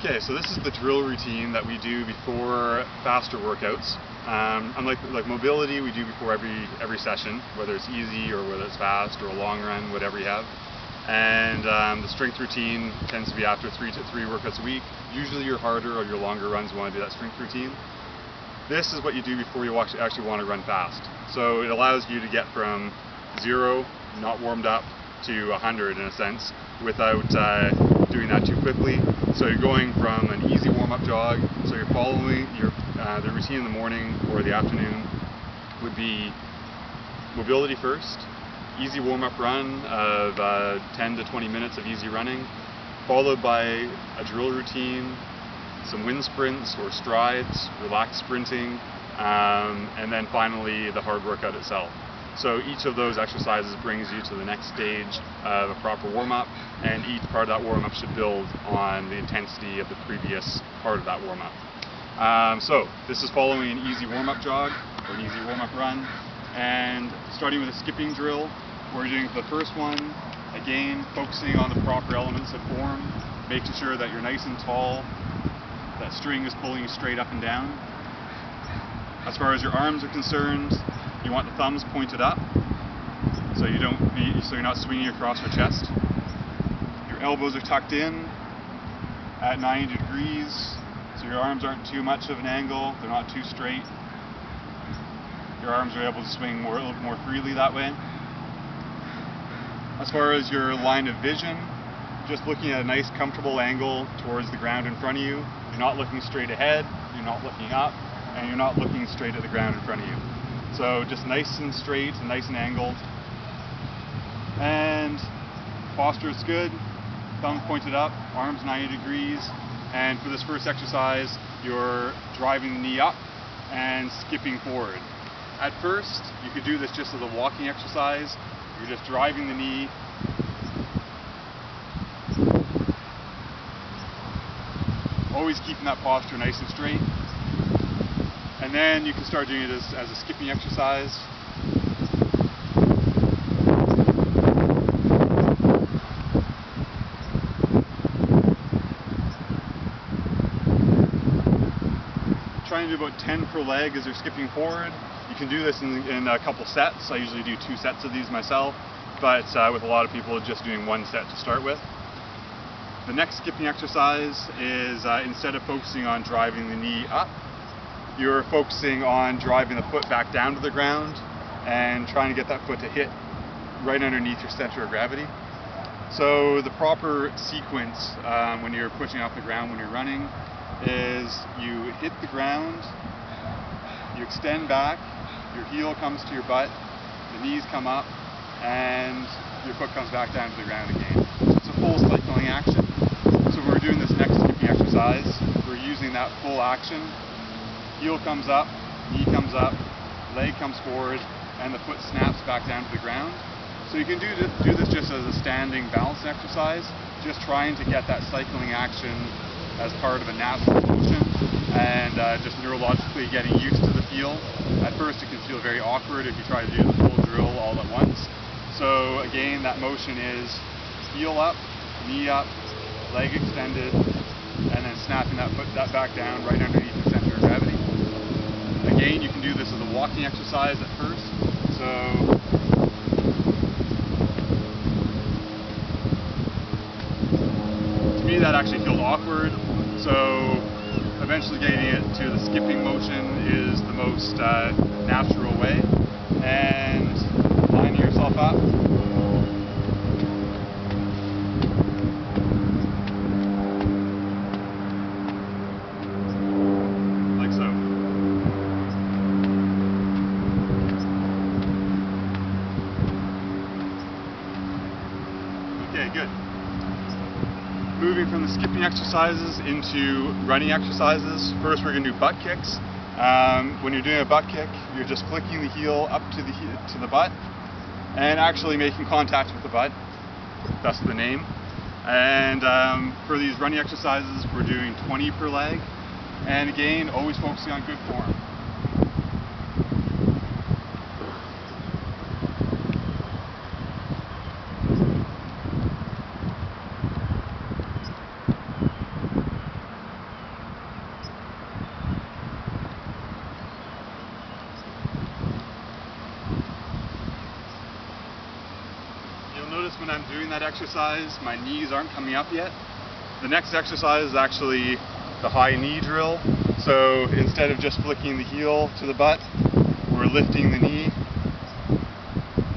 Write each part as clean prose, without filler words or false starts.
Okay, so this is the drill routine that we do before faster workouts. Unlike mobility, we do before every session, whether it's easy or whether it's fast or a long run, whatever you have. And the strength routine tends to be after three workouts a week. Usually your harder or your longer runs want to do that strength routine. This is what you do before you actually want to run fast. So it allows you to get from 0, not warmed up, to 100 in a sense, without doing that too quickly. So you're going from an easy warm-up jog, so you're following the routine in the morning or the afternoon would be mobility first, easy warm-up run of 10 to 20 minutes of easy running, followed by a drill routine, some wind sprints or strides, relaxed sprinting, and then finally the hard workout itself. So each of those exercises brings you to the next stage of a proper warm-up, and each part of that warm-up should build on the intensity of the previous part of that warm-up. So this is following an easy warm-up jog or an easy warm-up run, and starting with a skipping drill. We're doing the first one, again focusing on the proper elements of form, making sure that you're nice and tall, that string is pulling you straight up and down. As far as your arms are concerned, you want the thumbs pointed up, so you're not swinging across your chest. Your elbows are tucked in at 90 degrees, so your arms aren't too much of an angle, they're not too straight. Your arms are able to swing a little more freely that way. As far as your line of vision, just looking at a nice comfortable angle towards the ground in front of you. You're not looking straight ahead, you're not looking up, and you're not looking straight at the ground in front of you. So just nice and straight and nice and angled. And posture is good, thumbs pointed up, arms 90 degrees. And for this first exercise, you're driving the knee up and skipping forward. At first, you could do this just as a walking exercise. You're just driving the knee, always keeping that posture nice and straight. And then you can start doing it as a skipping exercise. Trying to do about 10 per leg as you're skipping forward. You can do this in a couple sets. I usually do 2 sets of these myself, but with a lot of people just doing 1 set to start with. The next skipping exercise is instead of focusing on driving the knee up, you're focusing on driving the foot back down to the ground and trying to get that foot to hit right underneath your center of gravity. So the proper sequence when you're pushing off the ground when you're running is you hit the ground, you extend back, your heel comes to your butt, the knees come up, and your foot comes back down to the ground again. So it's a full cycling action. So when we're doing this next skipping exercise, we're using that full action. Heel comes up, knee comes up, leg comes forward, and the foot snaps back down to the ground. So you can do this just as a standing balance exercise, just trying to get that cycling action as part of a natural motion, and just neurologically getting used to the feel. At first it can feel very awkward if you try to do the full drill all at once. So again, that motion is heel up, knee up, leg extended, and then snapping that foot back down right underneath the center of gravity. Again, you can do this as a walking exercise at first. So to me that actually feels awkward. So eventually getting it to the skipping motion is the most natural way. And lining yourself up. Okay, good. Moving from the skipping exercises into running exercises. First we're going to do butt kicks. When you're doing a butt kick, you're just flicking the heel up to the butt and actually making contact with the butt. That's the name. And for these running exercises, we're doing 20 per leg. And again, always focusing on good form. that exercise, my knees aren't coming up yet. The next exercise is actually the high knee drill. So instead of just flicking the heel to the butt, we're lifting the knee.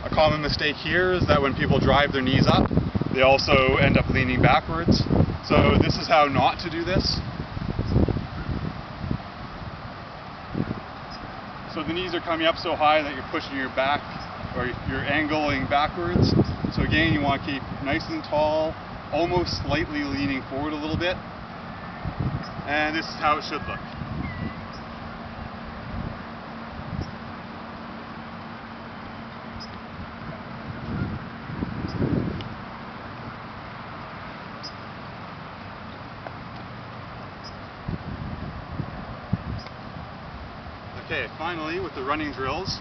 A common mistake here is that when people drive their knees up, they also end up leaning backwards. So this is how not to do this. So the knees are coming up so high that you're pushing your back, or you're angling backwards. So again, you want to keep nice and tall, almost slightly leaning forward a little bit. And this is how it should look. Okay, finally, with the running drills,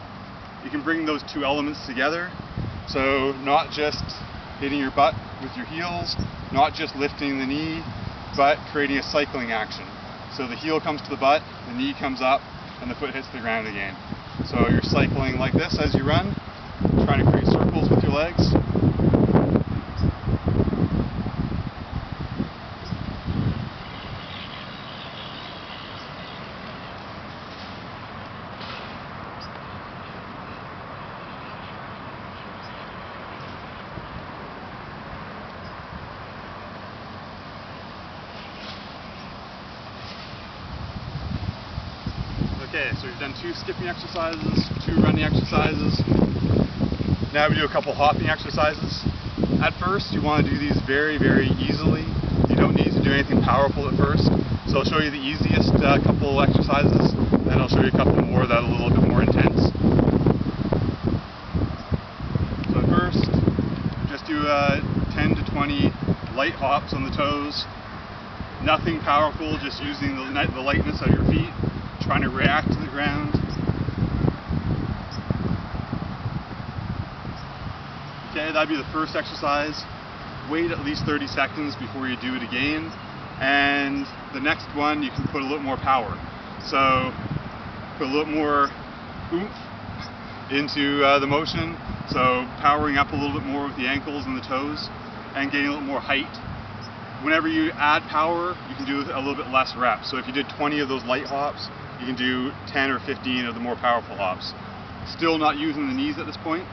you can bring those two elements together. So not just hitting your butt with your heels, not just lifting the knee, but creating a cycling action. So the heel comes to the butt, the knee comes up, and the foot hits the ground again. So you're cycling like this as you run, trying to create circles with your legs. Okay, so we've done 2 skipping exercises, 2 running exercises. Now we do a couple hopping exercises. At first, you want to do these very, very easily. You don't need to do anything powerful at first. So I'll show you the easiest couple exercises, then I'll show you a couple more that are a little bit more intense. So at first, just do 10 to 20 light hops on the toes. Nothing powerful, just using the lightness of your feet, trying to react to the ground. Okay, that'd be the first exercise. Wait at least 30 seconds before you do it again. And the next one, you can put a little more power. So put a little more oomph into the motion. So powering up a little bit more with the ankles and the toes and getting a little more height. Whenever you add power, you can do a little bit less reps. So if you did 20 of those light hops, you can do 10 or 15 of the more powerful hops. Still not using the knees at this point.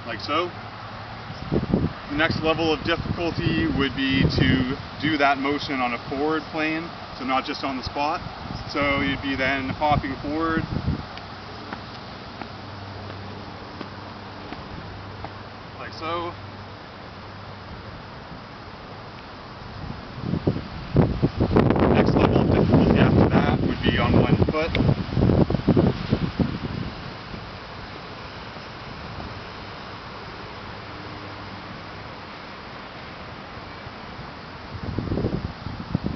Like so. The next level of difficulty would be to do that motion on a forward plane, so not just on the spot. So you'd be then hopping forward, like so. Next level of difficulty after that would be on one foot.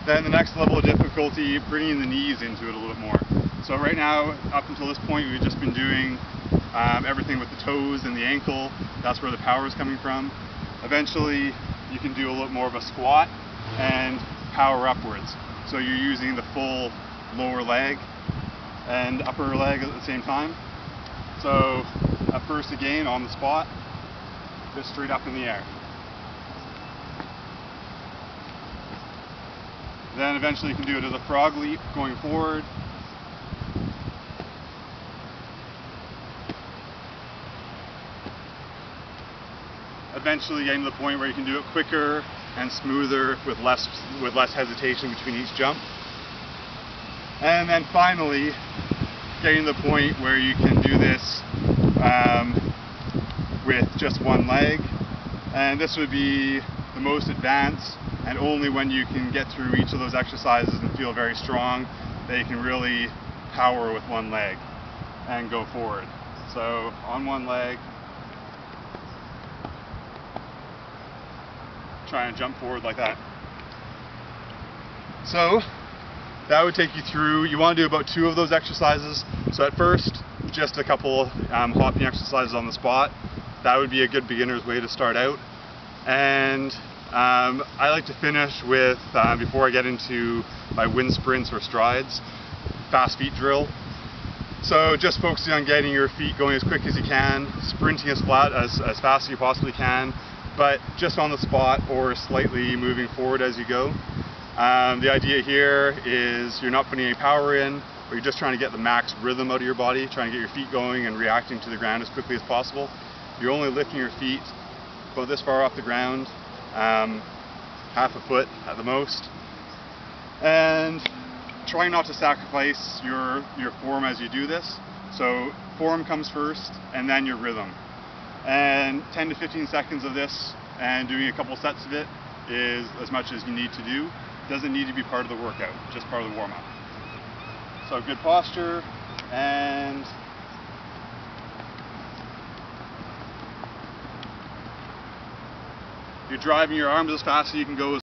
Then the next level of difficulty, bringing the knees into it a little bit more. So right now, up until this point, we've just been doing everything with the toes and the ankle. That's where the power is coming from. Eventually, you can do a little more of a squat and power upwards. So you're using the full lower leg and upper leg at the same time. So at first again, on the spot, just straight up in the air. Then eventually you can do it as a frog leap going forward. Eventually getting to the point where you can do it quicker and smoother with less hesitation between each jump. And then finally getting to the point where you can do this with just one leg. And this would be the most advanced, and only when you can get through each of those exercises and feel very strong that you can really power with one leg and go forward. So on one leg, try and jump forward like that. So that would take you through, you want to do about 2 of those exercises. So at first, just a couple hopping exercises on the spot. That would be a good beginner's way to start out. And I like to finish with, before I get into my wind sprints or strides, fast feet drill. So just focusing on getting your feet going as quick as you can, sprinting as fast as you possibly can, but just on the spot or slightly moving forward as you go. The idea here is you're not putting any power in, but you're just trying to get the max rhythm out of your body, trying to get your feet going and reacting to the ground as quickly as possible. You're only lifting your feet about this far off the ground, half a foot at the most. And try not to sacrifice your form as you do this. So form comes first and then your rhythm. And 10 to 15 seconds of this and doing a couple sets of it is as much as you need to do. Doesn't need to be part of the workout, just part of the warm-up. So good posture, and you're driving your arms as fast as you can go